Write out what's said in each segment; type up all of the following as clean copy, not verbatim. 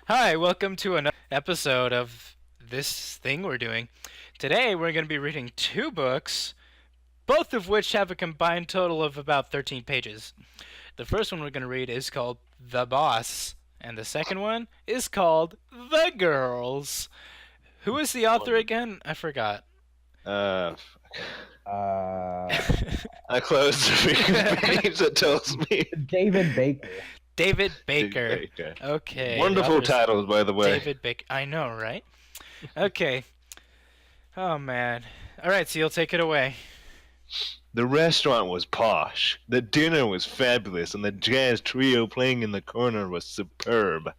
Hi, welcome to another episode of this thing we're doing. Today we're going to be reading two books, both of which have a combined total of about 13 pages. The first one we're going to read is called The Boss, and the second one is called The Girls. Who is the author again? I forgot. Uh, Uh, I closed the freaking page that tells me. David Baker. David Baker. Baker. Okay. Wonderful titles, by the way. David Baker. I know, right? Okay. Oh, man. All right, so you'll take it away. The restaurant was posh, the dinner was fabulous, and the jazz trio playing in the corner was superb.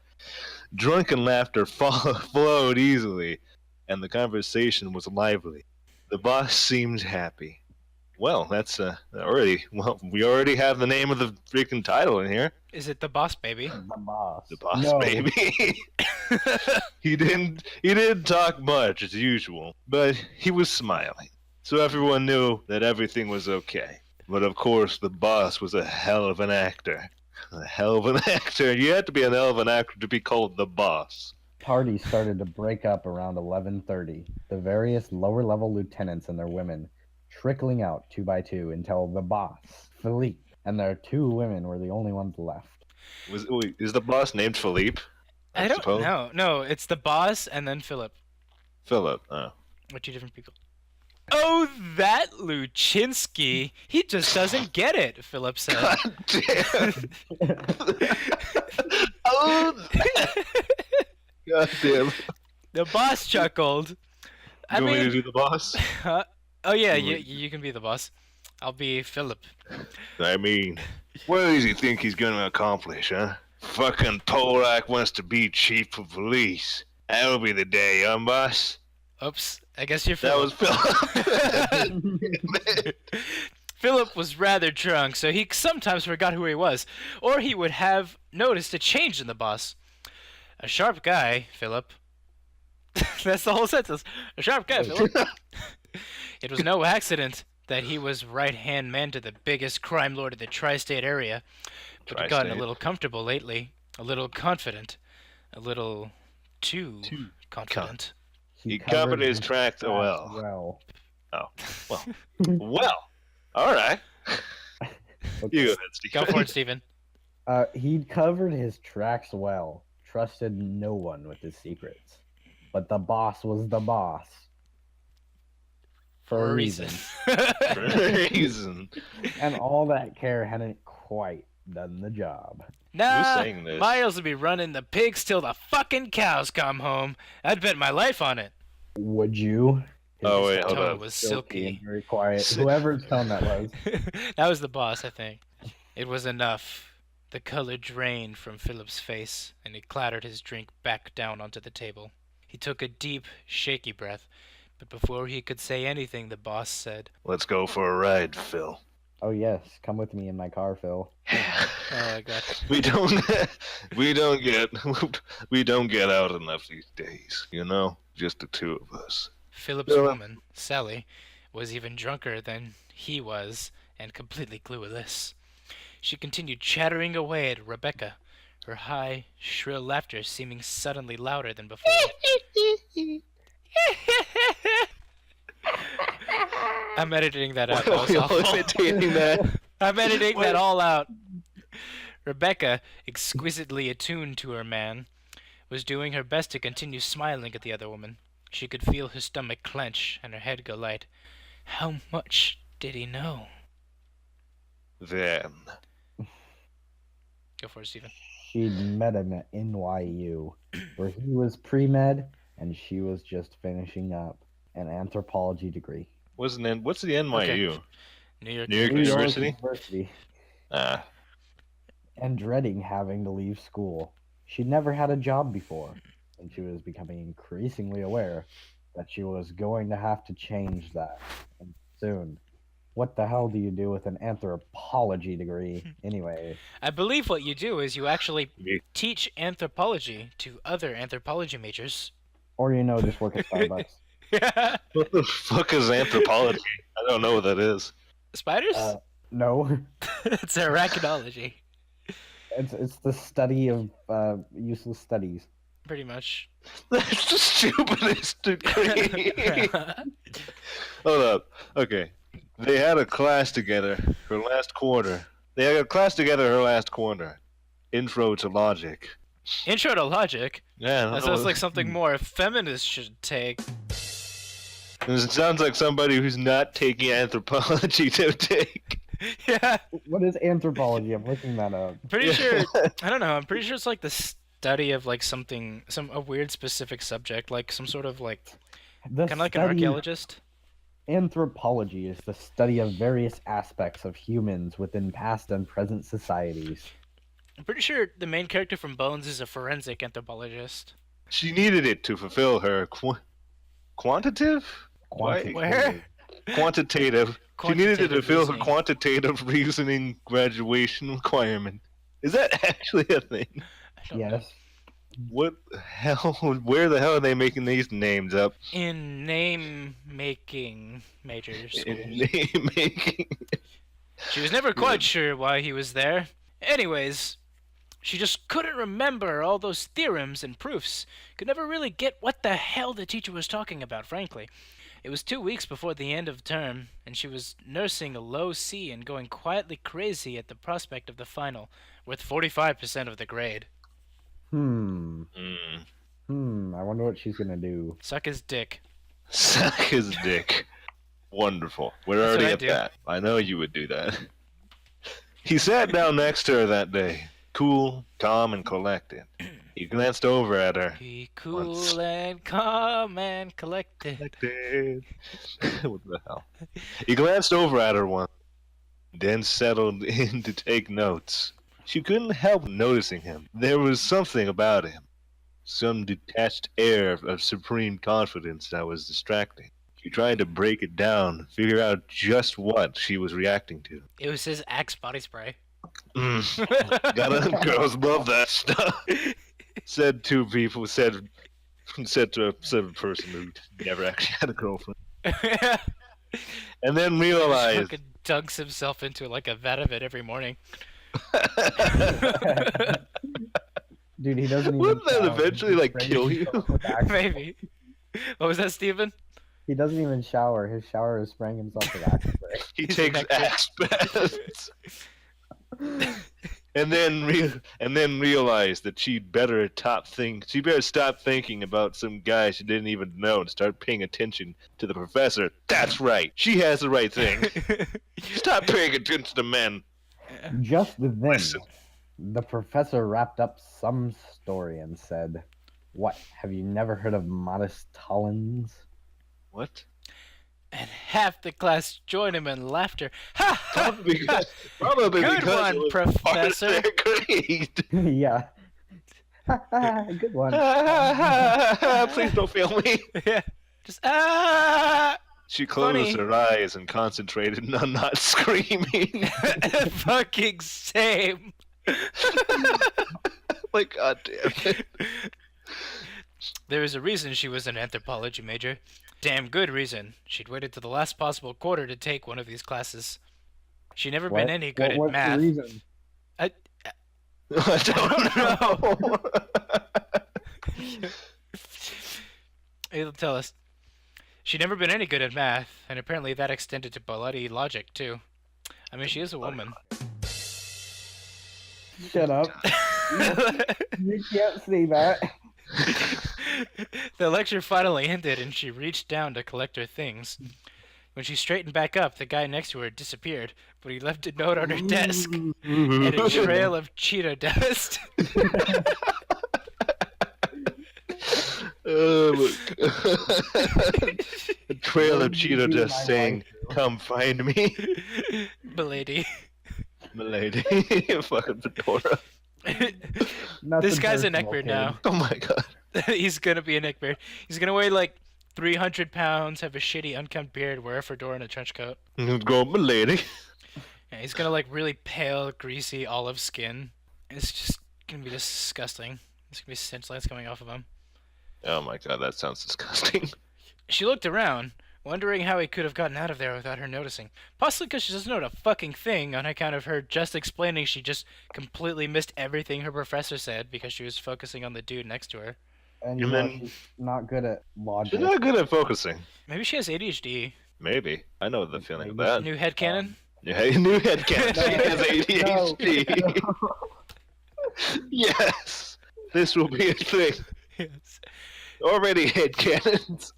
Drunken laughter flowed easily, and the conversation was lively. The boss seemed happy. Well, that's we already have the name of the freaking title in here. Is it The Boss Baby? The boss. The boss, No. baby. He didn't talk much as usual, but he was smiling. So everyone knew that everything was okay. But of course, the boss was a hell of an actor. A hell of an actor. You had to be an hell of an actor to be called the boss. Party started to break up around 11:30. The various lower-level lieutenants and their women trickling out two by two until the boss, Philippe, and their two women were the only ones left. Is the boss named Philippe? I don't suppose? know. No, it's the boss and then Philip. Philip. Oh. We're two different people. Oh, that Luchinsky. He just doesn't get it, Philip said. God damn. Oh. God damn. The boss chuckled. You want me to do the boss? Oh, yeah, you can be the boss. I'll be Philip. I mean, what does he think he's gonna accomplish, huh? Fucking Polak wants to be chief of police. That'll be the day, huh, boss? Oops, I guess you're That Philip. was Philip. Philip was rather drunk, so he sometimes forgot who he was, or he would have noticed a change in the boss. A sharp guy, Philip. That's the whole sentence. A sharp guy, Philip. It was no accident that he was right-hand man to the biggest crime lord of the tri-state area, but he'd gotten a little comfortable lately, a little confident, a little too confident. He covered his tracks well. Well. Oh, well. All right. You go ahead, Steve. Go for it, Stephen. He'd covered his tracks well, trusted no one with his secrets. But the boss was the boss. For a reason. For a reason. And all that care hadn't quite done the job. Nah, saying this? Miles will be running the pigs till the fucking cows come home. I'd bet my life on it. Would you? Oh, wait, hold Tone on. was Silky and silky. very quiet. Whoever's tone that was. That was the boss, I think. It was enough. The color drained from Philip's face, and he clattered his drink back down onto the table. He took a deep, shaky breath, but before he could say anything, the boss said, Let's go for a ride, Phil. Oh yes, come with me in my car, Phil. "Oh God." we don't get out enough these days, you know? Just the two of us. Philip's Yeah. woman, Sally, was even drunker than he was and completely clueless. She continued chattering away at Rebecca, her high, shrill laughter seeming suddenly louder than before. I'm editing that out. That was awful. Imitating that. I'm editing that all out. Rebecca, exquisitely attuned to her man, was doing her best to continue smiling at the other woman. She could feel her stomach clench and her head go light. How much did he know? Then. Go for it, Stephen. She'd met him at NYU, where he was pre-med and she was just finishing up an anthropology degree. What's the NYU? New York. New York New York University? University. Ah. And dreading having to leave school. She'd never had a job before, and she was becoming increasingly aware that she was going to have to change that, and soon. What the hell do you do with an anthropology degree anyway? I believe what you do is you actually Me. teach anthropology to other anthropology majors. Or, just work at Starbucks. What the fuck is anthropology? I don't know what that is. Spiders? No, It's arachnology. it's the study of useless studies. Pretty much. That's the stupidest degree. Hold up. Okay. They had a class together her last quarter. They had a class together her last quarter. Intro to logic. Intro to logic? Yeah, That sounds like something more feminists should take. It sounds like somebody who's not taking anthropology to take. Yeah. What is anthropology? I'm looking that up. Pretty Yeah. sure. I don't know. I'm pretty sure it's like the study of like a weird specific subject, like some sort of like The kind of like an study- archaeologist. Anthropology is the study of various aspects of humans within past and present societies. I'm pretty sure the main character from Bones is a forensic anthropologist. She needed it to fulfill her quantitative? Why? Where? Quantitative. She needed it to Quantitative fulfill her reasoning. quantitative reasoning graduation requirement. Is that actually a thing? I don't know. Yes. What the hell? Where the hell are they making these names up? In name making major school. In name making. She was never quite sure why he was there. Anyways, she just couldn't remember all those theorems and proofs. Could never really get what the hell the teacher was talking about, frankly. It was 2 weeks before the end of term, and she was nursing a low C and going quietly crazy at the prospect of the final, worth 45% of the grade. I wonder what she's gonna do. Suck his dick. Suck his dick. Wonderful. We're That's what already I at do. that. I know you would do that. He sat down next to her that day, cool, calm, and collected. He glanced over at her. Be cool and calm and collected. What the hell? He glanced over at her once, then settled in to take notes. She couldn't help noticing him. There was something about him, some detached air of supreme confidence that was distracting. She tried to break it down, figure out just what she was reacting to. It was his Axe body spray. Girls love that stuff. Said two people. Said to a person who never actually had a girlfriend, and then realized. Fucking dunks himself into like a vat of it every morning. Dude, he doesn't even. Wouldn't that shower. eventually He's like spraying kill you? himself with Axe. Maybe. What was that, Steven? He doesn't even shower. His shower is spraying himself with Axe spray. He He's takes an expert. axe baths. And then realized that she'd better stop thinking about some guy she didn't even know and start paying attention to the professor. That's right. She has the right thing. Stop paying attention to men. Just then, Listen. the professor wrapped up some story and said, "What? Have you never heard of Modest Tollins?" What? And half the class joined him in laughter. Ha ha! Probably Good because one, it was part of Professor. their grade. Yeah. Good one. Please don't fail me. Yeah. Just She closed Funny. her eyes and concentrated on not screaming. fucking same. Like, god damn it. There was a reason she was an anthropology major. Damn good reason. She'd waited to the last possible quarter to take one of these classes. She'd never been any good at What's math. the reason? I don't know. It'll tell us. She'd never been any good at math, and apparently that extended to bloody logic, too. I mean, she is a woman. Shut up. You can't say that. The lecture finally ended, and she reached down to collect her things. When she straightened back up, the guy next to her disappeared, but he left a note on her desk and a trail of Cheeto dust. Oh my god. A trail of Cheeto dust saying, "Come find me, Milady. milady." Fucking fedora. This guy's a Nothing neckbeard personal, now. Oh my god. He's gonna be a neckbeard. He's gonna weigh like 300 pounds, have a shitty unkempt beard, wear a fedora and a trench coat. Go, milady. Yeah, he's gonna like really pale, greasy, olive skin. It's just gonna be disgusting. There's gonna be scent lines coming off of him. Oh my god, that sounds disgusting. She looked around, wondering how he could have gotten out of there without her noticing. Possibly because she doesn't know a fucking thing on account of her just explaining she just completely missed everything her professor said because she was focusing on the dude next to her. And You mean- she's not good at logic. She's not good at focusing. Maybe she has ADHD. Maybe. I know the feeling of Maybe. that. New headcanon? Yeah, new headcanon. No. She has ADHD. No. Yes. This will be a thing. Yes. Already headcanons.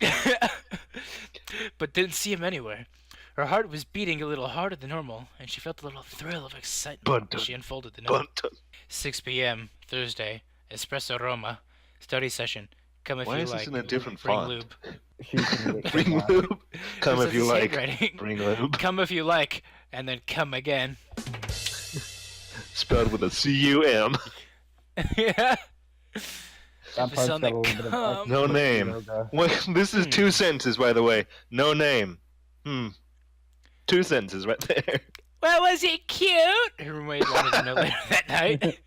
But didn't see him anywhere. Her heart was beating a little harder than normal, and she felt a little thrill of excitement Bun-dun. as she unfolded the note. Bunt. 6 p.m. Thursday. Espresso Roma. Study session. Come if Why you is like. this in a different Bring font? lube. She's gonna get Bring kidnapped. lube. Come This if is you his like. handwriting. Bring lube. Come if you like, and then come again. Spelled with a C-U-M. Yeah. That part's on got the a little bit of cum. extra No name. yoga. What? This is 2 sentences, by the way. No name. 2 sentences right there. Well, was he cute? Her roommate wanted to know later that night.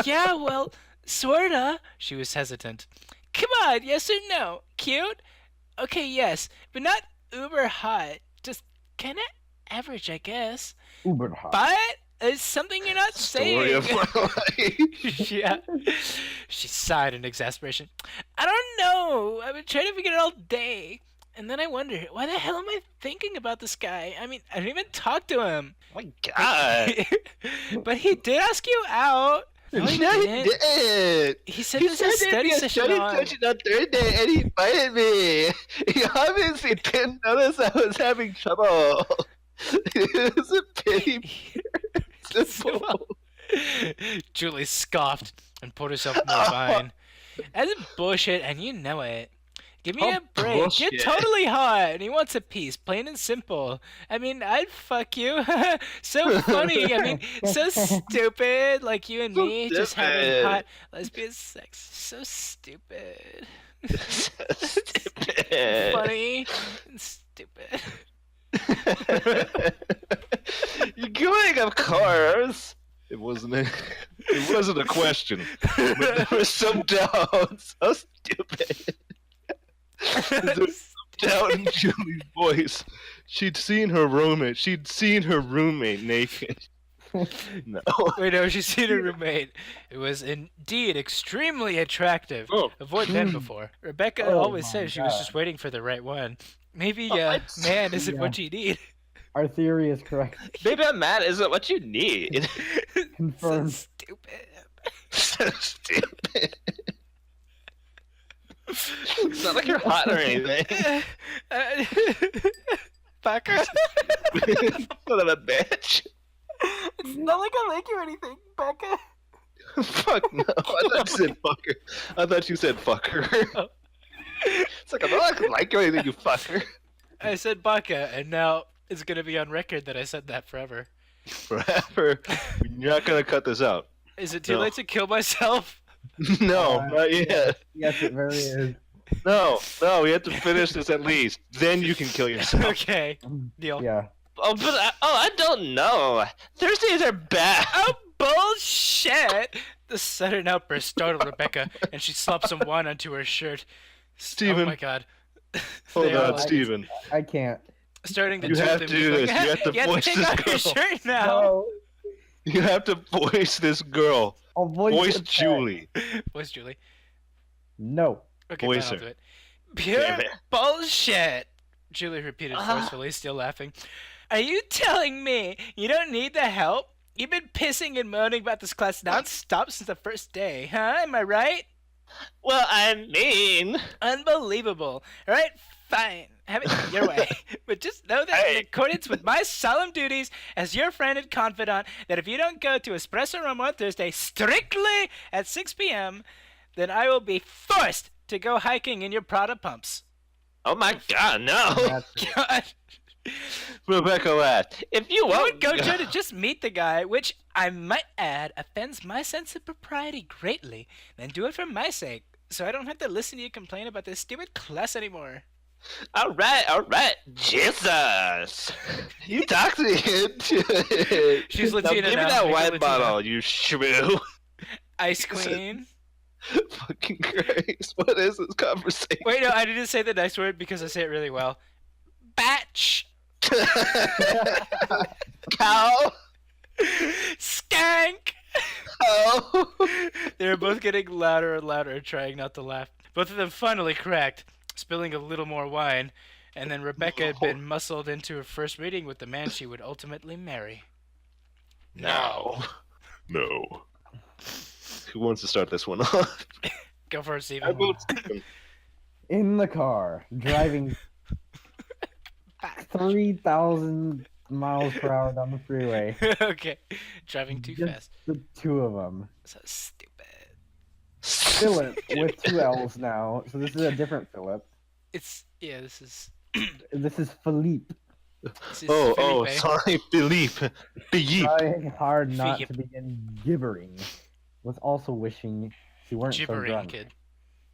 Yeah, well, sorta. She was hesitant. Come on, yes or no? Cute? Okay, yes, but not uber hot. Just kinda average, I guess. Uber hot. But it's something you're not Story saying. of my life. Yeah. She sighed in exasperation. I don't know. I've been trying to figure it out all day. And then I wonder, why the hell am I thinking about this guy? I mean, I didn't even talk to him. Oh my God. But he did ask you out. No, he didn't. didn't. He said there's a study session on. session on Thursday, and he invited me. He obviously didn't notice I was having trouble. It was a pity. Simple. Julie scoffed and poured herself more wine. That's bullshit, and you know it. Give me Oh, a break. bullshit. You're totally hot, and he wants a piece, plain and simple. I mean, I'd fuck you. So funny. I mean, so stupid. Like you and So me just having stupid. hot lesbian sex. So stupid. Stupid. Funny. And stupid. You're going, of course. It wasn't a question. But there was some doubt. So stupid. There was some doubt in Julie's voice. She'd seen her roommate naked. No. Wait, no, she's seen her roommate. It was indeed extremely attractive. Oh. Avoid men before. Rebecca Oh always my said she was God. just waiting for the right one. Maybe, What? man isn't Yeah. what you need. Our theory is correct. Maybe a man isn't what you need. So Confirmed. stupid. So stupid. It's not like you're hot or anything. Fucker. Son of a bitch. It's not like I like you or anything, Becca. Fuck no. I thought you said fucker. I thought you said fucker. Oh. It's like, I'm not gonna like you or anything, you fucker. I said Becca, and now it's gonna be on record that I said that forever. Forever. You're not gonna cut this out. Is it too No. late to kill myself? No, not yet. Yes, it very is. No, we have to finish this at least. Then you can kill yourself. Okay, deal. Yeah. Oh, but I don't know. Thursdays are bad. Oh, bullshit! The sudden outburst startled Rebecca, and she slopped some wine onto her shirt. Steven. Oh my god. Hold They on, are Steven. I can't. starting the You two of have them to do was this. You have to you have voice to take this off your girl." shirt now. No. You have to voice this girl. I'll Voice it back. Julie. Voice Julie. No. Okay, Voice fine, I'll her. do it. Pure Damn it. bullshit! Julie repeated forcefully, still laughing. Are you telling me you don't need the help? You've been pissing and moaning about this class non-stop since the first day, huh? Am I right? Well, I mean. Unbelievable. Alright, fine. Have it your way. But just know that in Hey. accordance with my solemn duties as your friend and confidant, that if you don't go to Espresso Room on Thursday strictly at 6 p.m., then I will be forced to go hiking in your Prada pumps. Oh my God, no. That's it. God. Rebecca laughed. If you You won't would go try to just meet the guy, which I might add offends my sense of propriety greatly, then do it for my sake, so I don't have to listen to you complain about this stupid class anymore. All right. Jesus. You talked me into it. She's Now Latina give me now. that Make her wine Latina. bottle, you shrew. Ice Queen. Fucking Christ. What is this conversation? Wait, no, I didn't say the next word because I say it really well. Batch. Cow. Skank. No! They were both getting louder and louder, trying not to laugh. Both of them finally cracked, spilling a little more wine, and then Rebecca had been muscled into her first meeting with the man she would ultimately marry. No. No. Who wants to start this one off? Go for it, I Steven. vote Stephen. In the car, driving 3,000 miles per hour down the freeway. Okay, driving too Just fast. the two of them. So stupid. Philip with two L's now, so this is a different Philip. This is This is Philippe. Oh, Felipe. sorry, Philippe. Philippe. Trying hard not Philippe. to begin gibbering, was also wishing he weren't so Gibbering drunk. kid.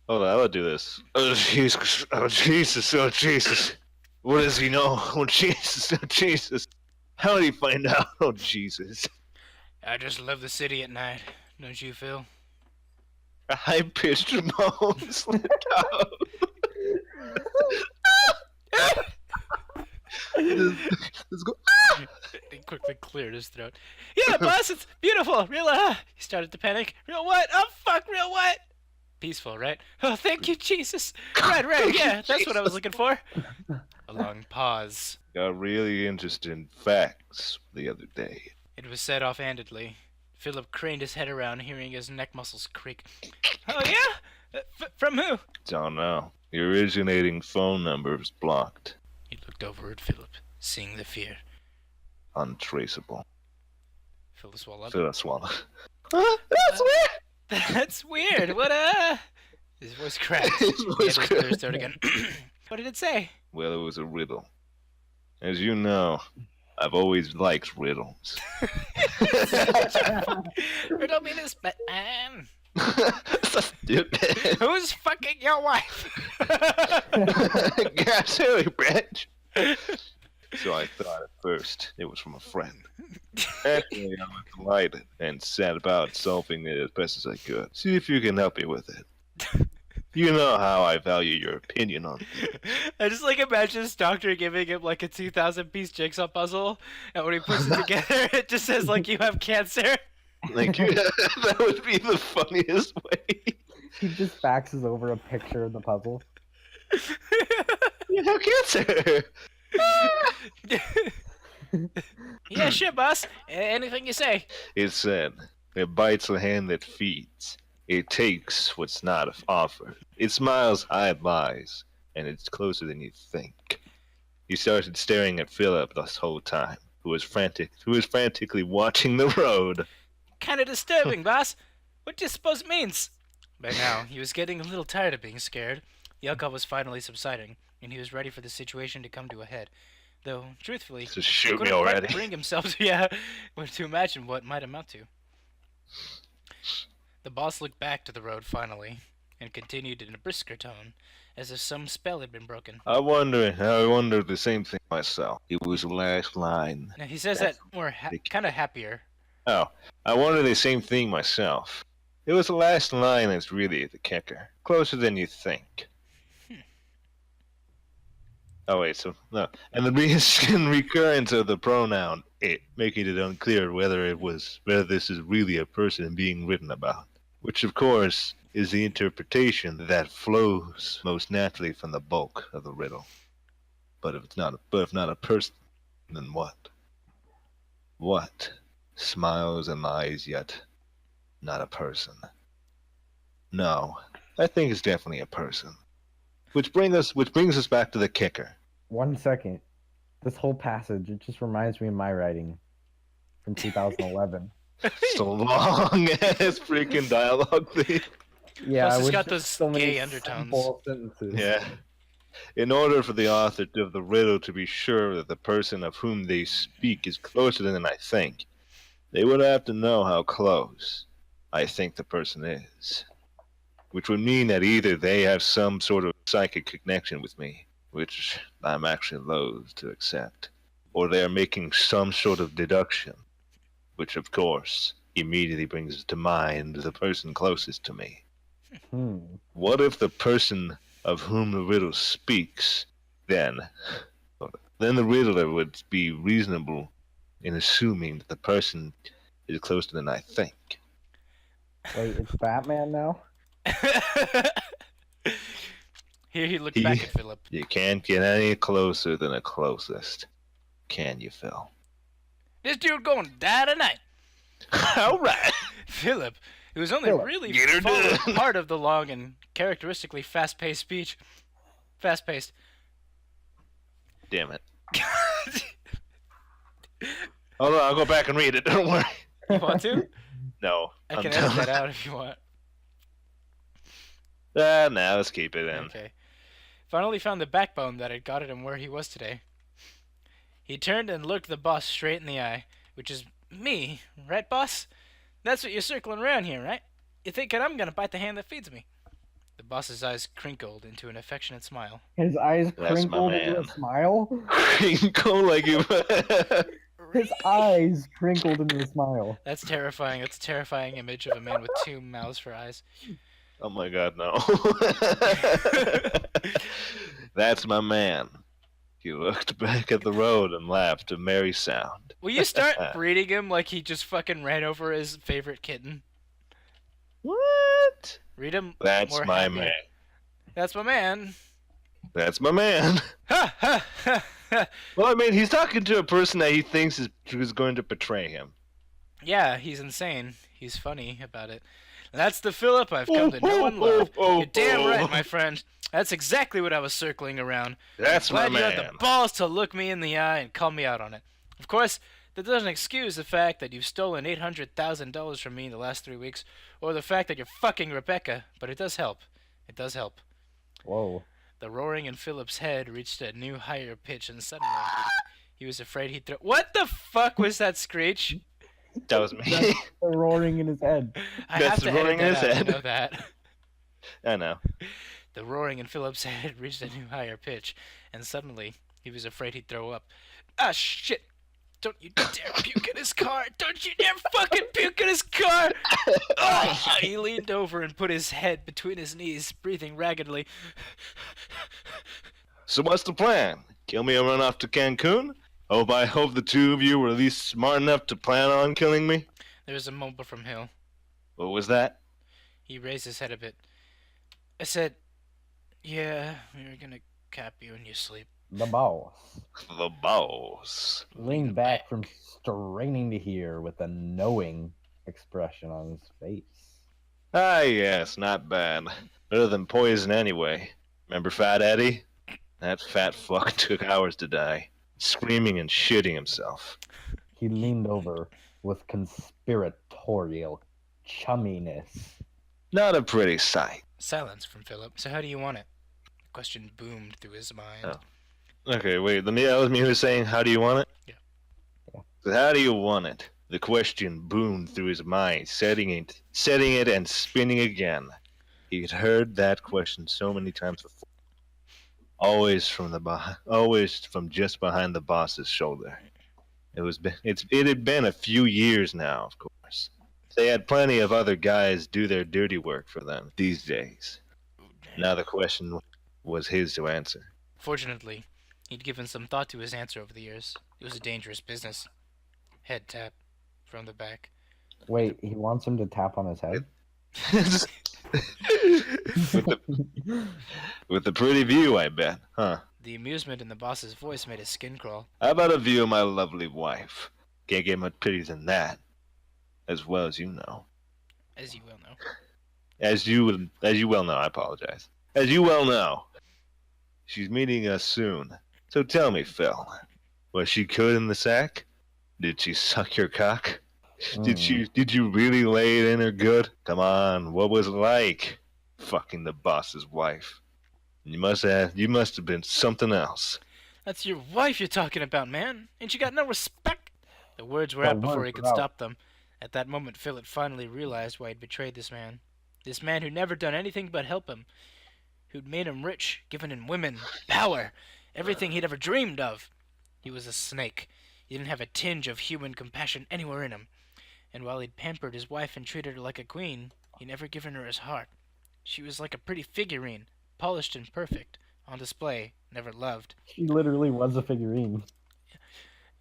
Hold on, I'll do this. Oh, Jesus. Oh, Jesus. Oh, Jesus. What does he know? Oh, Jesus. Oh, Jesus. How did he find out? Oh, Jesus. I just love the city at night. Don't you, Phil? A high-pitched moan slipped out. Let's go. He quickly cleared his throat. Yeah, boss, it's beautiful. Real, he started to panic. Real what? Oh, fuck, real what? Peaceful, right? Oh, thank you, Jesus. Right, yeah, that's what I was looking for. A long pause. Got really interested in facts the other day. It was said offhandedly. Philip craned his head around, hearing his neck muscles creak. Oh, yeah? From who? Don't know. The originating phone number is blocked. He looked over at Philip, seeing the fear. Untraceable. Philip swallowed. So that's swallow. That's weird! That's weird. What, His voice cracked. His He voice had to clear his cracked. throat again. What did it say? Well, it was a riddle. As you know, I've always liked riddles. Riddle me this, Batman. So stupid. Who's fucking your wife? God, silly bitch. So I thought at first it was from a friend. Actually, I was delighted and set about solving it as best as I could. See if you can help me with it. You know how I value your opinion on things. I just like imagine this doctor giving him like a 2,000-piece jigsaw puzzle, and when he puts it together, it just says like you have cancer. Like, that would be the funniest way. He just faxes over a picture of the puzzle. You have cancer. Yeah, sure, boss. Anything you say. It said, it bites the hand that feeds. It takes what's not offered. It smiles, hide lies, and it's closer than you think. He started staring at Philip this whole time, who was frantically watching the road. Kind of disturbing, boss. What do you suppose it means? By now, he was getting a little tired of being scared. The alcohol was finally subsiding, and he was ready for the situation to come to a head. Though, truthfully, Just he shoot me couldn't quite already. bring himself to imagine what it might amount to. The boss looked back to the road finally, and continued in a brisker tone, as if some spell had been broken. I wondered the same thing myself. It was the last line. Now, he says that more kind of happier. Oh, I wondered the same thing myself. It was the last line that's really the kicker. Closer than you think. Oh wait, so no. And the recent recurrence of the pronoun it, making it unclear whether this is really a person being written about. Which of course is the interpretation that flows most naturally from the bulk of the riddle. But if not a person, then what? What smiles and lies yet not a person? No, I think it's definitely a person. Which brings us back to the kicker. 1 second. This whole passage, it just reminds me of my writing from 2011. So long ass freaking dialogue thing. Yeah, Plus, it's with got just those so many gay undertones. simple sentences. Yeah. In order for the author of the riddle to be sure that the person of whom they speak is closer than I think, they would have to know how close I think the person is. Which would mean that either they have some sort of psychic connection with me, which I'm actually loath to accept, or they are making some sort of deduction, which of course immediately brings to mind the person closest to me. What if the person of whom the riddle speaks, then the riddler would be reasonable in assuming that the person is closer than I think. Wait, it's Batman now? Here he looked back at Philip. You can't get any closer than the closest, can you, Phil? This dude gonna die tonight. All right. Philip, who was only Philip, really get her following done. part of the long and characteristically fast-paced speech. Fast-paced. Damn it. Hold on, I'll go back and read it. Don't worry. You want to? No. I can edit that out if you want. Nah, let's keep it in. Okay. Finally found the backbone that had gotten him where he was today. He turned and looked the boss straight in the eye, which is me, right, boss? That's what you're circling around here, right? You're thinking I'm gonna bite the hand that feeds me. The boss's eyes crinkled into an affectionate smile. His eyes That's my crinkled into a man. smile? Go like you. His eyes crinkled into a smile. That's terrifying. That's a terrifying image of a man with two mouths for eyes. Oh my god, no. That's my man. He looked back at the road and laughed a merry sound. Will you start breeding him like he just fucking ran over his favorite kitten? What? Read him. That's more my happy. man. That's my man. That's my man. Ha ha ha ha. Well, I mean, he's talking to a person that he thinks is going to betray him. Yeah, he's insane. He's funny about it. That's the Philip I've come to know and love. You're damn right, my friend. That's exactly what I was circling around. That's my Glad you had man. the balls to look me in the eye and call me out on it. Of course, that doesn't excuse the fact that you've stolen $800,000 from me in the last 3 weeks, or the fact that you're fucking Rebecca, but it does help. It does help. Whoa. The roaring in Philip's head reached a new higher pitch, and suddenly he was afraid he'd throw. What the fuck was that screech? That was me. That's the roaring in his head. I That's have to the roaring edit in that his out, head. you know that. I know. The roaring in Philip's head reached a new higher pitch, and suddenly he was afraid he'd throw up. Ah, shit! Don't you dare puke in his car! Don't you dare fucking puke in his car! Oh, he leaned over and put his head between his knees, breathing raggedly. So what's the plan? Kill me and run off to Cancun? I hope the two of you were at least smart enough to plan on killing me. There was a mumble from Hill. What was that? He raised his head a bit. I said, yeah, we were gonna cap you in your sleep. The boss The boss. leaned back from straining to hear with a knowing expression on his face. Ah, yes, not bad. Better than poison anyway. Remember Fat Eddie? That fat fuck took hours to die, screaming and shitting himself. He leaned over with conspiratorial chumminess. Not a pretty sight. Silence from Philip. So how do you want it? The question boomed through his mind. Oh. Okay, wait, that was me who was saying, how do you want it? Yeah. So how do you want it? The question boomed through his mind, setting it and spinning again. He had heard that question so many times before. Always from just behind the boss's shoulder. It had been a few years now, of course. They had plenty of other guys do their dirty work for them these days. Now the question was his to answer. Fortunately, he'd given some thought to his answer over the years. It was a dangerous business. Head tap from the back. Wait, he wants him to tap on his head? with the pretty view, I bet, huh? The amusement in the boss's voice made his skin crawl. How about a view of my lovely wife? Can't get much prettier than that. As well as you know. As you well know. As you well know, I apologize. As you well know, she's meeting us soon. So tell me, Phil, was she good in the sack? Did she suck your cock? Did you really lay it in her good? Come on, what was it like? Fucking the boss's wife. You must have been something else. That's your wife you're talking about, man. Ain't you got no respect? The words were out before he could stop them. At that moment, Philip finally realized why he'd betrayed this man. This man who'd never done anything but help him. Who'd made him rich, given him women, power, everything he'd ever dreamed of. He was a snake. He didn't have a tinge of human compassion anywhere in him. And while he'd pampered his wife and treated her like a queen, he'd never given her his heart. She was like a pretty figurine, polished and perfect, on display, never loved. She literally was a figurine.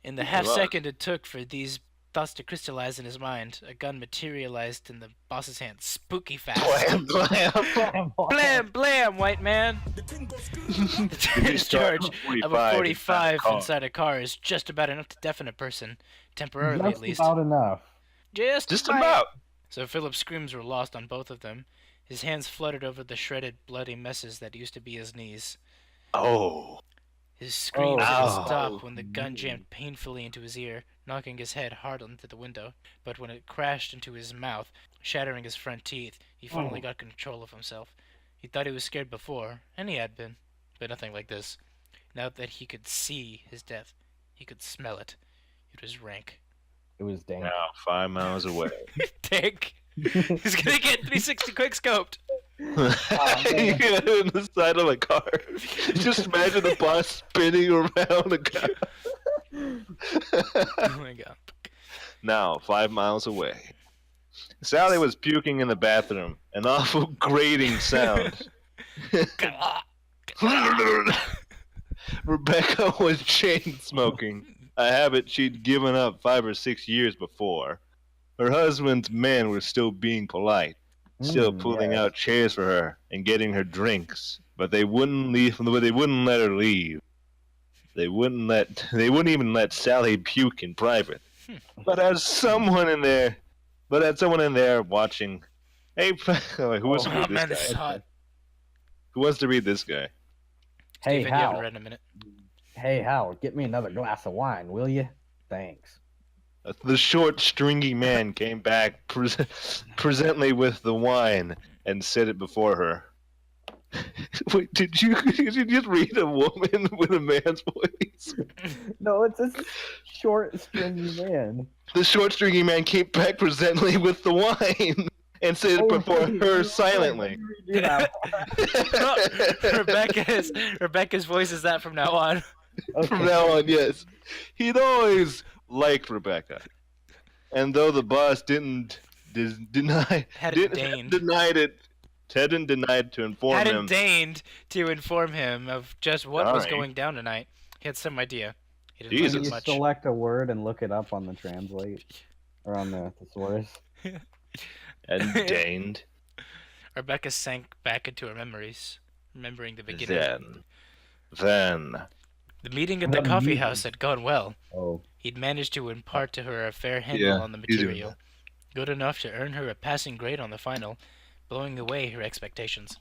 In the half second it took for these thoughts to crystallize in his mind, a gun materialized in the boss's hand, spooky fast. Blam, blam. Blam, blam, white man! The discharge of a 45 inside a car is just about enough to deafen a person, temporarily Just at least. about enough. Just about. So Philip's screams were lost on both of them. His hands fluttered over the shredded, bloody messes that used to be his knees. Oh. His screams didn't Ow. stop when the gun jammed painfully into his ear, knocking his head hard onto the window. But when it crashed into his mouth, shattering his front teeth, he finally got control of himself. He thought he was scared before, and he had been, but nothing like this. Now that he could see his death, he could smell it. It was rank. It was dank. Now 5 miles away. Tank! He's gonna get 360 quick scoped! You got it in the side of a car. Just imagine the boss spinning around the car. Oh my god. Now 5 miles away. Sally was puking in the bathroom. An awful grating sound. Rebecca was chain smoking, a habit she'd given up 5 or 6 years before. Her husband's men were still being polite, still pulling out chairs for her and getting her drinks, but they wouldn't leave. But they wouldn't let her leave. They wouldn't even let Sally puke in private. But as someone in there watching, hey, who wants to read man, this this is guy? hot. Who wants to read this guy? Hey, Stephen, you haven't Hal. read in a minute. Hey, Hal, get me another glass of wine, will you? Thanks. The short, stringy man came back presently with the wine and set it before her. Wait, did you just read a woman with a man's voice? No, it's a short, stringy man. The short, stringy man came back presently with the wine and set it before her silently. Rebecca's voice is that from now on. Okay. From now on, yes. He'd always liked Rebecca. And though the boss hadn't denied to inform him. Hadn't deigned to inform him of just what was Sorry. going down tonight. He had some idea. He didn't Jesus. like Can it you much. select a word and look it up on the translate? Or on the thesaurus? And deigned. Rebecca sank back into her memories, remembering the beginning. Then. The meeting at the coffee house had gone well. Oh. He'd managed to impart to her a fair handle on the easy. material, good enough to earn her a passing grade on the final, blowing away her expectations.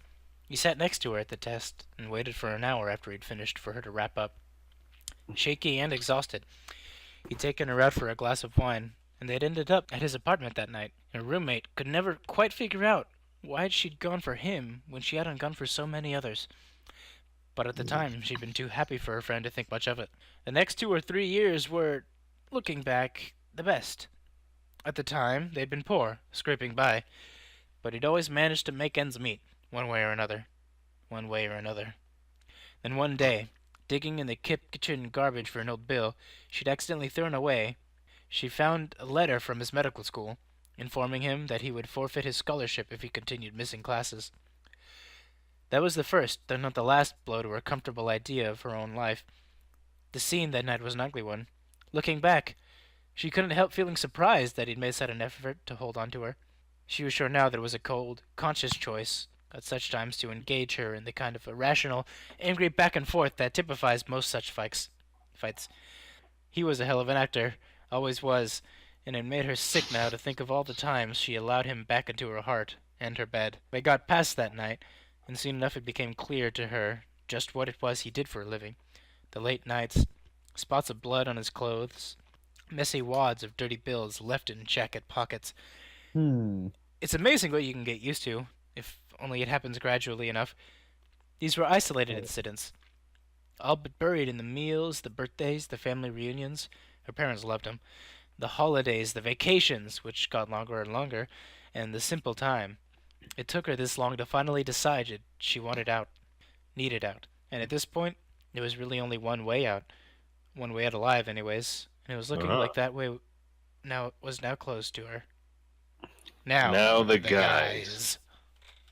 He sat next to her at the test and waited for an hour after he'd finished for her to wrap up. Shaky and exhausted, he'd taken her out for a glass of wine, and they'd ended up at his apartment that night. Her roommate could never quite figure out why she'd gone for him when she hadn't gone for so many others. But at the time, she'd been too happy for her friend to think much of it. The next 2 or 3 years were, looking back, the best. At the time, they'd been poor, scraping by, but he'd always managed to make ends meet, one way or another. One way or another. Then one day, digging in the kitchen garbage for an old bill she'd accidentally thrown away, she found a letter from his medical school, informing him that he would forfeit his scholarship if he continued missing classes. That was the first, though not the last, blow to her comfortable idea of her own life. The scene that night was an ugly one. Looking back, she couldn't help feeling surprised that he'd made such an effort to hold on to her. She was sure now that it was a cold, conscious choice at such times to engage her in the kind of irrational, angry back and forth that typifies most such fights. He was a hell of an actor, always was, and it made her sick now to think of all the times she allowed him back into her heart and her bed. They got past that night, and soon enough it became clear to her just what it was he did for a living. The late nights, spots of blood on his clothes, messy wads of dirty bills left in jacket pockets. It's amazing what you can get used to, if only it happens gradually enough. These were isolated incidents, all but buried in the meals, the birthdays, the family reunions. Her parents loved him. The holidays, the vacations, which got longer and longer, and the simple time. It took her this long to finally decide she wanted out, needed out. And at this point, there was really only one way out alive anyways, and it was looking like that way was now closed to her. Now the guys.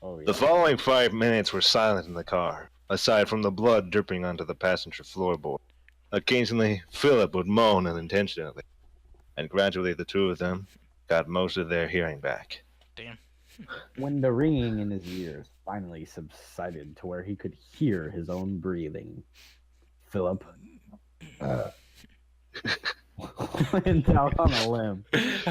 Oh, yeah. The following 5 minutes were silent in the car, aside from the blood dripping onto the passenger floorboard. Occasionally, Philip would moan unintentionally, and gradually the two of them got most of their hearing back. Damn. When the ringing in his ears finally subsided to where he could hear his own breathing, Philip went out on a limb.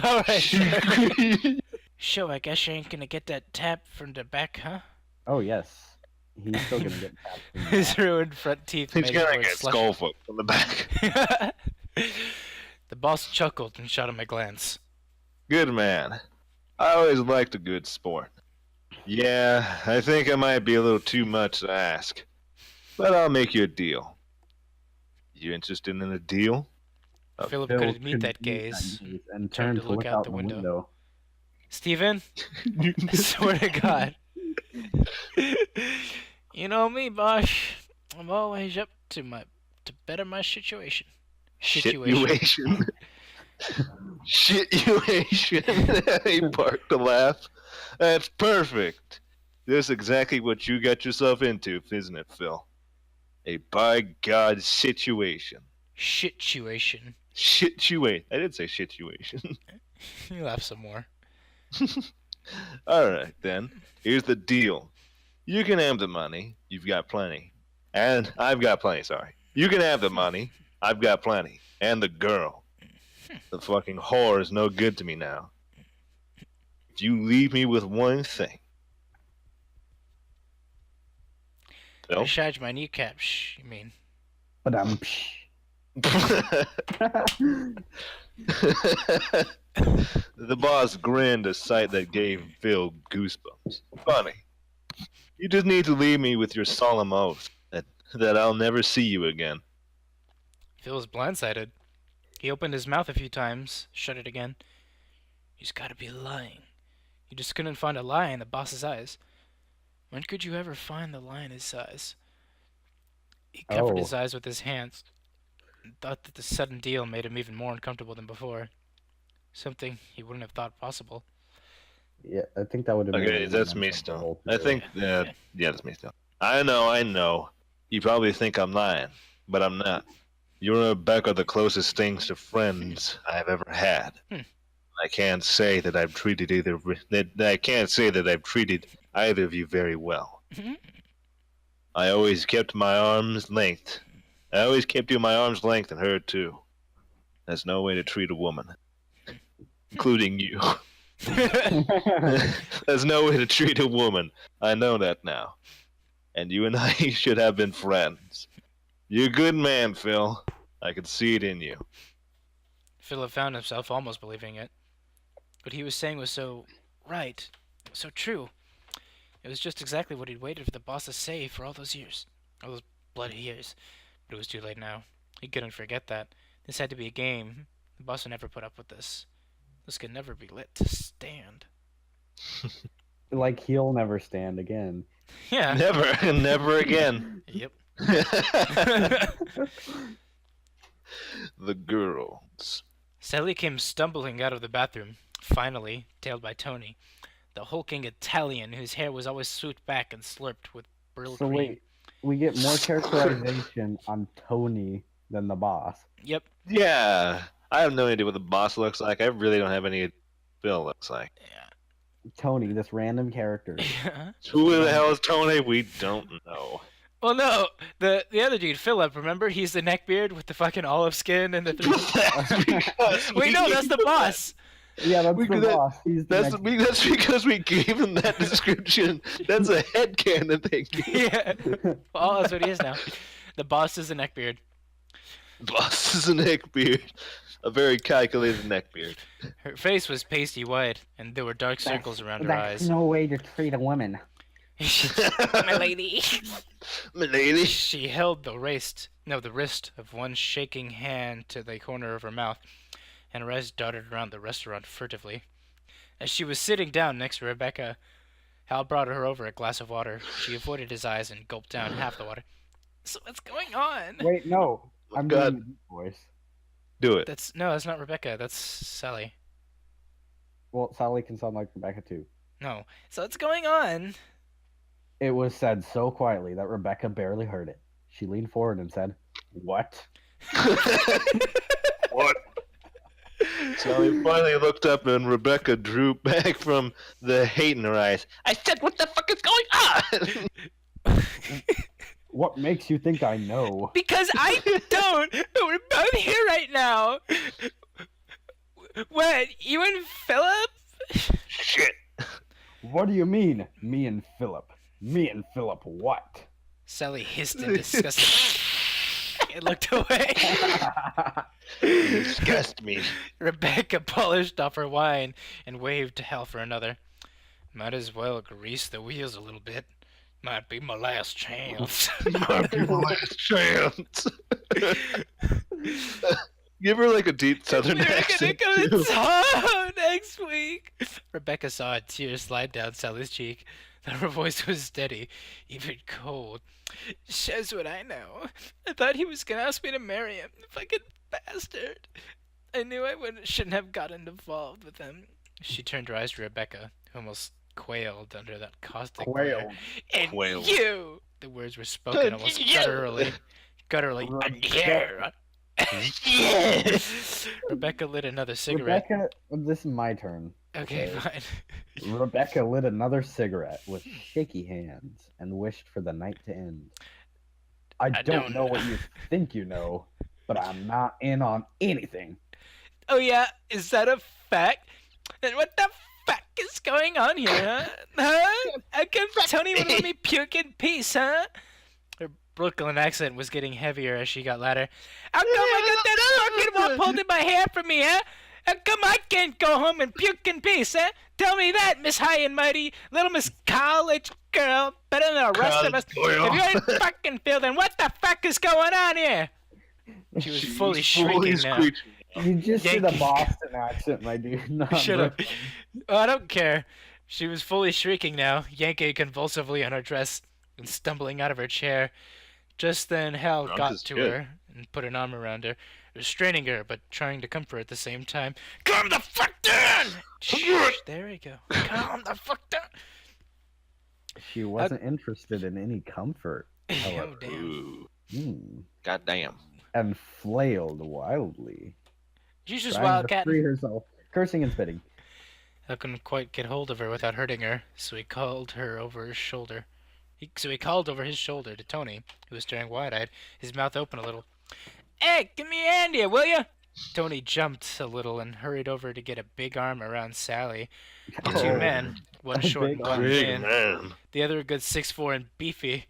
All right. So I guess you ain't gonna get that tap from the back, huh? Oh yes, he's still gonna get tapped. in the His back. ruined front teeth He's made gonna his get voice skull fucked from the back. The boss chuckled and shot him a glance. Good man. I always liked a good sport. Yeah, I think I might be a little too much to ask, but I'll make you a deal. You interested in a deal? Philip Phil couldn't meet could that meet gaze. and turned to look out the window. Steven, I swear to God. You know me, boss. I'm always up to better my situation. Situation. Situation. He barked a laugh. That's perfect. This is exactly what you got yourself into, isn't it, Phil? A by God situation. Situation. Situation. I did say situation. You laugh some more. Alright, then. Here's the deal. You can have the money. You've got plenty. And I've got plenty, sorry. You can have the money. I've got plenty. And the girl. The fucking whore is no good to me now. If you leave me with one thing. Phil? Besides my kneecaps, you mean? But The boss grinned, a sight that gave Phil goosebumps. Funny. You just need to leave me with your solemn oath that I'll never see you again. Phil was blindsided. He opened his mouth a few times, shut it again. He's gotta be lying. He just couldn't find a lie in the boss's eyes. When could you ever find the lie in his eyes? He covered his eyes with his hands and thought that the sudden deal made him even more uncomfortable than before. Something he wouldn't have thought possible. Yeah, I think that would have Okay, made that's me still. I think, yeah, that's me still. I know. You probably think I'm lying, but I'm not. You and Rebecca are the closest things to friends I've ever had. I can't say that I've treated either of you very well. I always kept my arm's length. I always kept you my arm's length and her too. That's no way to treat a woman, including you. There's no way to treat a woman. I know that now. And you and I should have been friends. You're a good man, Phil. I could see it in you. Philip found himself almost believing it. What he was saying was so right, so true. It was just exactly what he'd waited for the boss to say for all those years. All those bloody years. But it was too late now. He couldn't forget that. This had to be a game. The boss would never put up with this. This could never be let to stand. Like he'll never stand again. Yeah. Never again. Yep. The girls. Sally came stumbling out of the bathroom, finally, tailed by Tony, the hulking Italian whose hair was always swooped back and slurped with brill So cream. wait, we get more characterization on Tony than the boss. Yep. Yeah. I have no idea what the boss looks like. I really don't have any idea what Phil looks like. Tony, this random character. Yeah. Who the hell is Tony? We don't know. Well, no, the other dude, Philip, remember? He's the neckbeard with the fucking olive skin and the... Wait, no, that's the boss! Yeah, that's the boss. He's the That's because we gave him that description. That's a headcanon thing. Yeah. Well, that's what he is now. The boss is the neckbeard. Boss is a neckbeard. A very calculated neckbeard. Her face was pasty white, and there were dark circles around her eyes. no way to treat a woman. My lady. My lady. She held the wrist of one shaking hand to the corner of her mouth, and her eyes darted around the restaurant furtively. As she was sitting down next to Rebecca, Hal brought her over a glass of water. She avoided his eyes and gulped down half the water. So what's going on? Wait, no. I'm God. doing the deep voice. Do it. That's not Rebecca. That's Sally. Well, Sally can sound like Rebecca too. No. So what's going on? It was said so quietly that Rebecca barely heard it. She leaned forward and said, "What?" What? Sally finally looked up and Rebecca drew back from the hate in her eyes. I said, what the fuck is going on? What makes you think I know? Because I don't. We're both here right now. What? You and Philip? Shit. What do you mean, me and Philip? Me and Philip what? Sally hissed in disgust and looked away. You disgust me. Rebecca polished off her wine and waved to Hal for another. Might as well grease the wheels a little bit. Might be my last chance. Might be my last chance. Give her like a deep southern We're accent. gonna go too. to Tahoe next week. Rebecca saw a tear slide down Sally's cheek. Her voice was steady, even cold. Shows what I know. I thought he was gonna ask me to marry him. Fucking bastard. I knew I shouldn't have gotten involved with him. She turned her eyes to Rebecca, who almost quailed under that caustic glare. Quailed. And Quailed. you! The words were spoken almost gutturally. Rebecca. Rebecca lit another cigarette. Rebecca, this is my turn. Okay, Okay. fine. Rebecca lit another cigarette with shaky hands and wished for the night to end. I don't don't know what you think you know, but I'm not in on anything. Oh yeah, is that a fact? Then what the fuck is going on here, huh? Huh? How come Tony would let me puke in peace, huh? Her Brooklyn accent was getting heavier as she got louder. How come I got that fucking one pulled in my hair from me, huh? How come I can't go home and puke in peace, huh? Tell me that, Miss High and Mighty, little Miss College girl, better than the rest of us. If you ain't fucking feel, then what the fuck is going on here? She was fully shrieking now. screeching. You just did a Yankee. Boston accent, my dude. Not Shut up. Brooklyn. Oh, I don't care. She was fully shrieking now, yanking convulsively on her dress and stumbling out of her chair. Just then Hal Drunk got as to shit. her and put an arm around her, restraining her but trying to comfort at the same time. Calm the fuck down! Shh, there we go. Calm the fuck down! She wasn't interested in any comfort, Oh, however, damn. Ooh. Goddamn. and flailed wildly, She's just trying to wildcat. free herself, cursing and spitting. I couldn't quite get hold of her without hurting her, so he called over his shoulder to Tony, who was staring wide-eyed, his mouth open a little. Hey, give me a hand here, will you? Tony jumped a little and hurried over to get a big arm around Sally. The two Oh, men, one a short big and one arm. Big thin, man. the other a good 6'4" and beefy,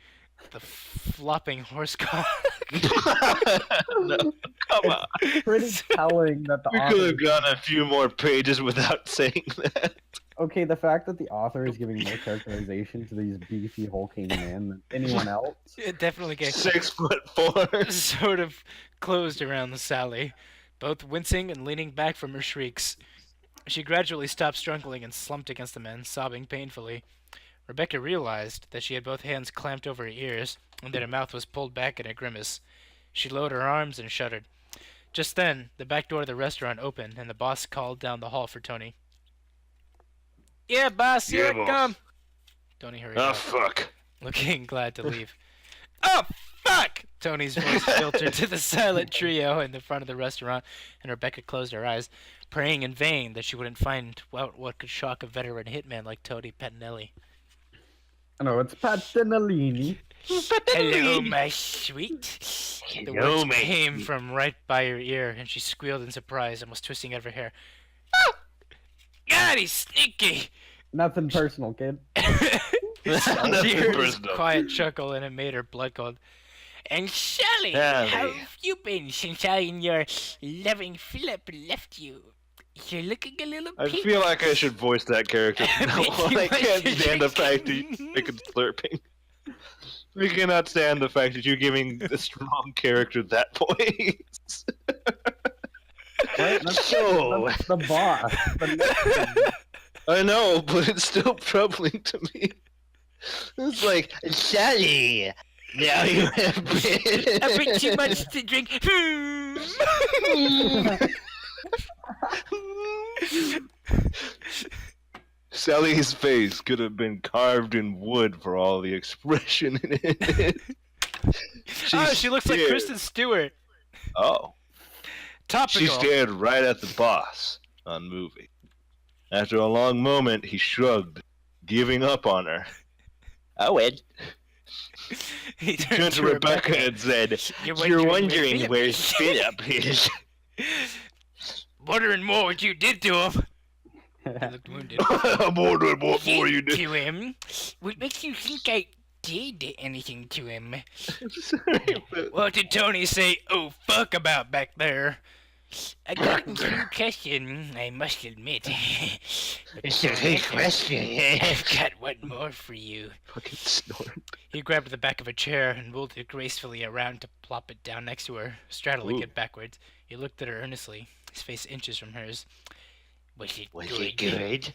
the flopping horse cock. No, come on. Pretty telling that the We author. could have gone a few more pages without saying that. Okay, the fact that the author is giving more characterization to these beefy hulking men than anyone else. It definitely gave 6'4". sort of closed around Sally, both wincing and leaning back from her shrieks. She gradually stopped struggling and slumped against the men, sobbing painfully. Rebecca realized that she had both hands clamped over her ears and that her mouth was pulled back in a grimace. She lowered her arms and shuddered. Just then, the back door of the restaurant opened and the boss called down the hall for Tony. Yeah, boss, here Yeah, I boss. come. Tony hurried Oh, out, fuck. looking glad to leave. Oh, fuck! Tony's voice filtered to the silent trio in the front of the restaurant, and Rebecca closed her eyes, praying in vain that she wouldn't find out what could shock a veteran hitman like Tony Pettinelli. No, it's Patinellini. Hello, my sweet. The Hello, words my came sweet. from right by her ear, and she squealed in surprise, almost twisting out of her hair. Oh! God, he's sneaky! Nothing personal, kid. She Nothing heard his personal. quiet chuckle, and it made her blood cold. And Sally, Sally. how have you been since I and your loving Philip left you? You're looking a little I pink. feel like I should voice that character. No, Thank you, I can't Mr. stand the fact that Jenkins. you're making slurping. We cannot stand the fact that you're giving the strong character that voice. Right? That's, So- that's the boss. The next one. I know, but it's still troubling to me. It's like, Sally, now you have been. A bit too much to drink. Sally's face could have been carved in wood for all the expression in it. Oh, she looks like scared. Kristen Stewart. Oh. Topical. She stared right at the boss on movie. After a long moment, he shrugged, giving up on her. I win. He He turned to Rebecca and said, "You're wondering where Philip is." Wondering more what you did to him. He looked wounded. I'm wondering what more you did. To him? What makes you think I did anything to him? Sorry, but What did Tony say, oh fuck, about back there? A good question, I must admit. it's a big question. I've got one more for you. Fucking snort. He grabbed the back of a chair and rolled it gracefully around to plop it down next to her, straddling it backwards. He looked at her earnestly, his face inches from hers. Was it good?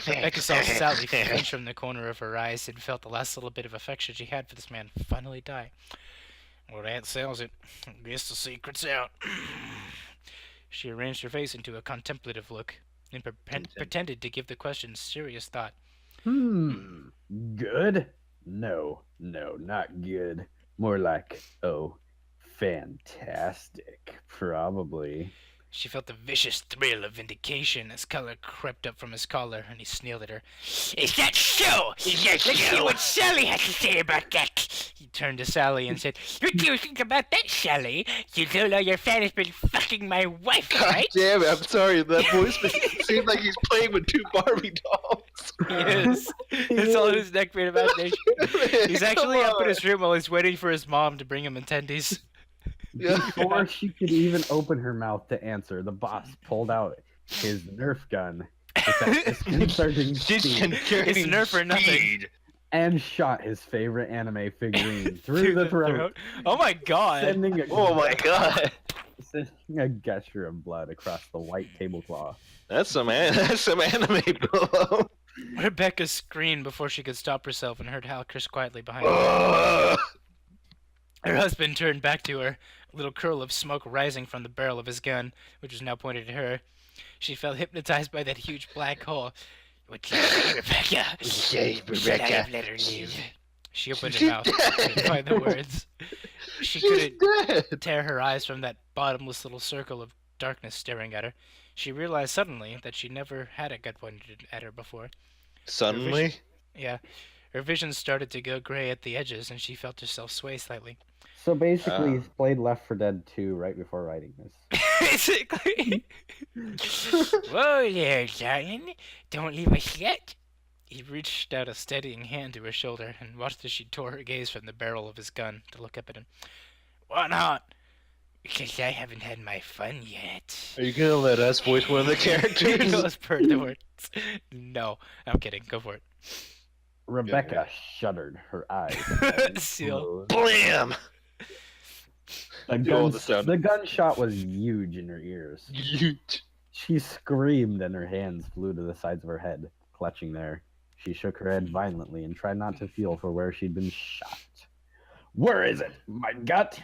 Rebecca saw Sally flinch from the corner of her eyes and felt the last little bit of affection she had for this man finally die. Well, that settles it. Guess the secret's out. She arranged her face into a contemplative look and pretended to give the question serious thought. Good? No, not good. More like, fantastic, probably. She felt the vicious thrill of vindication as color crept up from his collar, and he sneered at her. Is that so? Let's see what Sally has to say about that. He turned to Sally and said, what do you think about that, Sally? You don't know your fan has been fucking my wife, God right? damn it, I'm sorry, that voice makes it seem like he's playing with two Barbie dolls. He is. It's all in his neck-brain imagination. He's actually up in his room while he's waiting for his mom to bring him attendees. Before she could even open her mouth to answer, the boss pulled out his Nerf gun with that disconcerting speed It's Nerf or nothing. and shot his favorite anime figurine through the throat, Oh my god. sending Oh my god. a gusher of blood across the white tablecloth. That's some anime, bro. Rebecca screamed before she could stop herself and heard Hal curse quietly behind her. Her husband turned back to her, a little curl of smoke rising from the barrel of his gun, which was now pointed at her. She felt hypnotized by that huge black hole. What you say, Rebecca? Should I have let her live? She opened her mouth to find the words. She couldn't tear her eyes from that bottomless little circle of darkness staring at her. She realized suddenly that she never had a gun pointed at her before. Suddenly? Yeah. Her vision started to go gray at the edges, and she felt herself sway slightly. So basically, he's played Left 4 Dead 2 right before writing this. Basically. Whoa there, darling. Don't leave us yet. He reached out a steadying hand to her shoulder and watched as she tore her gaze from the barrel of his gun to look up at him. Why not? Because I haven't had my fun yet. Are you gonna let us voice one of the He characters? goes per the words. No, I'm kidding. Go for it. Rebecca shuddered, her eyes. Seal. Blam! The gunshot was huge in her ears. Huge. She screamed and her hands flew to the sides of her head, clutching there. She shook her head violently and tried not to feel for where she'd been shot. Where is it? My gut?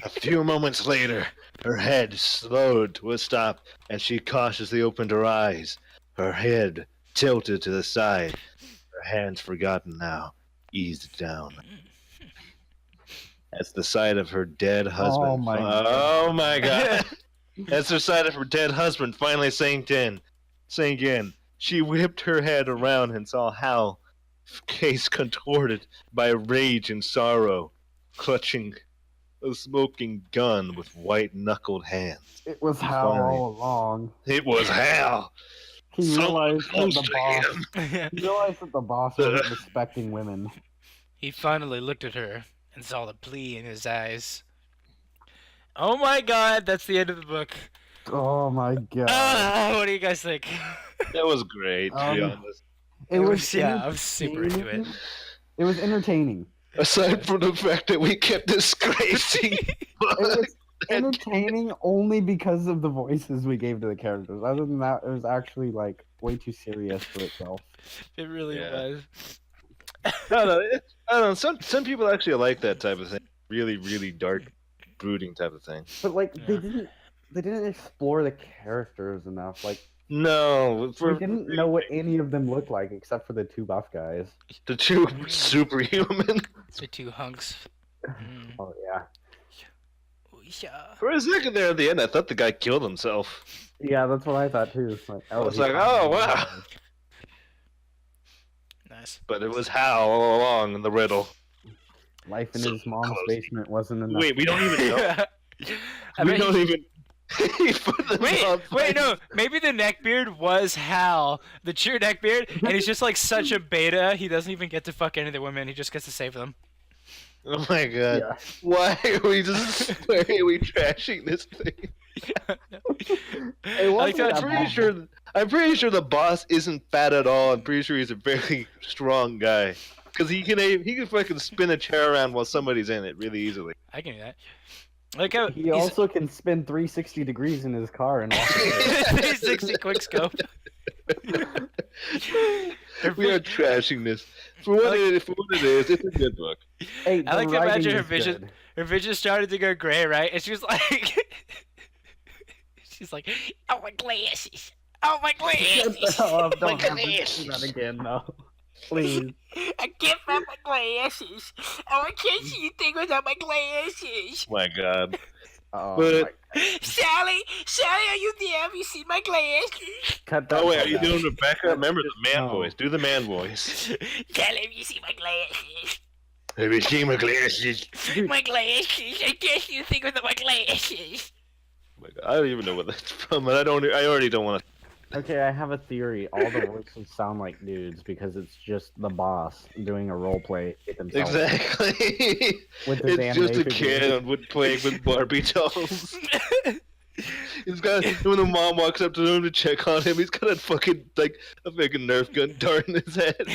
A few moments later, her head slowed to a stop, and she cautiously opened her eyes. Her head tilted to the side, her hands forgotten now, eased down. That's the sight of her dead husband. Oh my Oh my god. That's the sight of her dead husband finally sank in. She whipped her head around and saw Hal, face contorted by rage and sorrow, clutching a smoking gun with white-knuckled hands. It was Hal all along. It was Hal. He realized that Close to him. the boss wasn't respecting women. He finally looked at her and saw the plea in his eyes. Oh my god, that's the end of the book. Oh my god. What do you guys think? That was great, to be honest. It was yeah, I'm super into it. It was entertaining. Aside from the fact that we kept disgracing. It was entertaining only because of the voices we gave to the characters. Other than that, it was actually like way too serious for itself. It really was. I don't know. Some people actually like that type of thing. Really, really dark, brooding type of thing. But like they didn't explore the characters enough. Like No, we didn't know what any of them looked like except for the two buff guys. the two superhuman. The two hunks. Oh yeah. For a second there at the end, I thought the guy killed himself. Yeah, that's what I thought too. Like, I was he like, finally oh, wow. died. Nice. But it was Hal all along in the riddle. Life in So his mom's close. basement wasn't enough. Wait, we don't even know. I We bet don't he- even. He put them on Wait, no. place. Maybe the neckbeard was Hal, the true neckbeard, and he's just like such a beta. He doesn't even get to fuck any of the women. He just gets to save them. Oh my god. Yeah. Why are we just why are we trashing this thing? It like wasn't that that I'm pretty sure the boss isn't fat at all. I'm pretty sure he's a very strong guy. Cause he can fucking spin a chair around while somebody's in it really easily. I can do that. Like how He also can spin 360 degrees in his car and walk. 360 quick scope. We are trashing this. For what it is, it's a good book. Hey, I like the to writing imagine her is vision. good. Her vision started to go gray, right? And she was like, she's like, oh my glasses, oh my Shut the glasses, hell up! my Don't have to glasses. do that again, no. Please. I can't find my glasses. Oh, I can't see a thing without my glasses. Oh my god. Oh, But- Sally, are you there? Have you seen my glasses? cut that. Oh wait, part are you out. doing Rebecca? Remember the man No. voice. Do the man voice. Sally, have you seen my glasses? Have you seen my glasses? My glasses. I can't see a thing without my glasses. Oh my god, I don't even know what that's from, but I already don't want to. Okay, I have a theory. All the voices sound like dudes because it's just the boss doing a role play with himself. Exactly. With his It's just a animation kid with playing with Barbie dolls. He's got when the mom walks up to him to check on him, he's got a fucking Nerf gun dart in his head.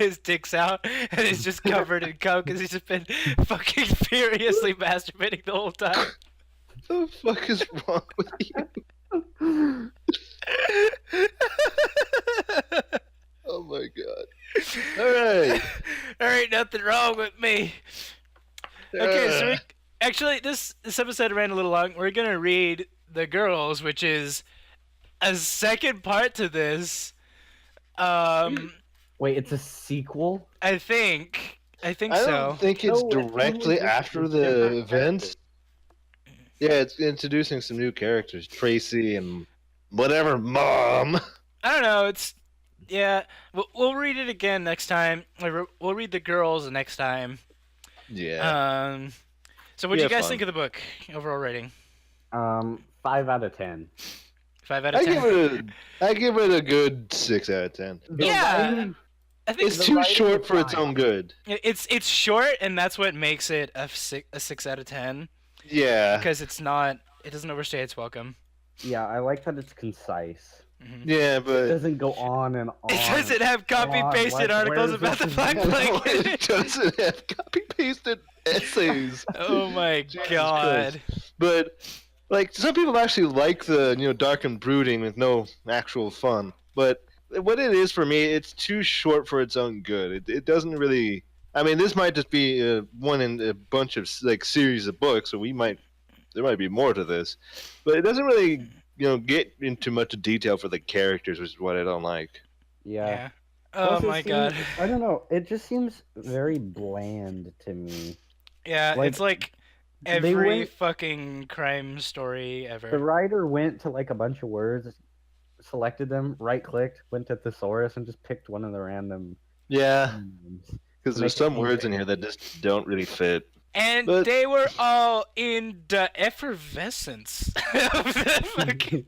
his dick's out and he's just covered in coke because he's just been fucking furiously masturbating the whole time. What the fuck is wrong with you? Oh my god. Alright. There ain't nothing wrong with me. Okay, so actually this episode ran a little long. We're gonna read The Girls, which is a second part to this. Wait, it's a sequel? I think I so. don't think it's No, it's directly only after just the different events. Yeah, it's introducing some new characters. Tracy and whatever mom. I don't know. It's yeah. We'll read it again next time. We'll read The Girls next time. Yeah. So what do you Yeah, guys fun. think of the book? Overall rating? 5 out of 10. 5 out of 10. I give it a good 6 out of 10. The Yeah. writing- I think It's the too writing short is for its fine. own good. it's short, and that's what makes it a 6 out of 10 Yeah. because it doesn't overstay its welcome. Yeah, I like that it's concise. Yeah, It but doesn't go on and on. It doesn't have copy-pasted like, articles where's about the this Black going? Plague. it doesn't have copy-pasted essays. Oh my Jesus god. But like some people actually like the dark and brooding with no actual fun. But what it is for me, it's too short for its own good. It doesn't really. I mean, this might just be one in a bunch of series of books, so there might be more to this, but it doesn't really get into much detail for the characters, which is what I don't like. Yeah. Yeah. Oh Plus, it my god. seems- I don't know. It just seems very bland to me. Yeah, like, it's like they every went- fucking crime story The ever. writer went to like a bunch of words, selected them, right-clicked, went to thesaurus, and just picked one of the random Yeah, names. because Make there's it some words in easy. here that just don't really fit. And But- they were all in the effervescence of the fucking.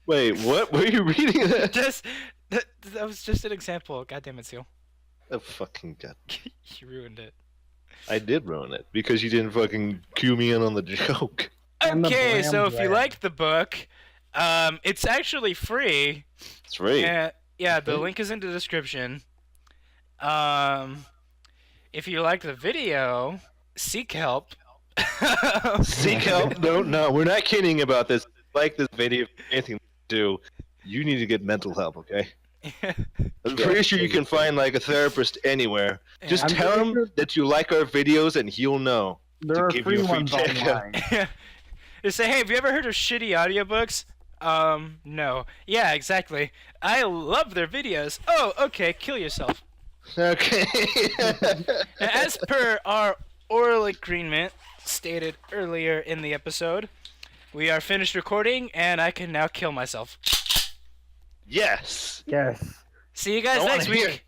Wait, what? Were you reading that? that was just an example. God damn it, Seal. Oh fucking god! You ruined it. I did ruin it because you didn't fucking cue me in on the joke. And the Okay, so blam if you blam. liked the book, it's actually free. It's free. Yeah, the link is in the description. If you like the video, seek help. Seek help. No, we're not kidding about this. Like this video, anything to do, you need to get mental help, okay? I'm pretty sure you can find like a therapist anywhere. Just I'm tell pretty him sure- that you like our videos and he'll know. There are give free you a free ones checkup. online. Just say, hey, have you ever heard of shitty audiobooks? No. Yeah, exactly. I love their videos. Oh, okay, kill yourself. Okay. As per our oral agreement stated earlier in the episode, we are finished recording, and I can now kill myself. Yes. Yes. See you guys I wanna next hear week. it.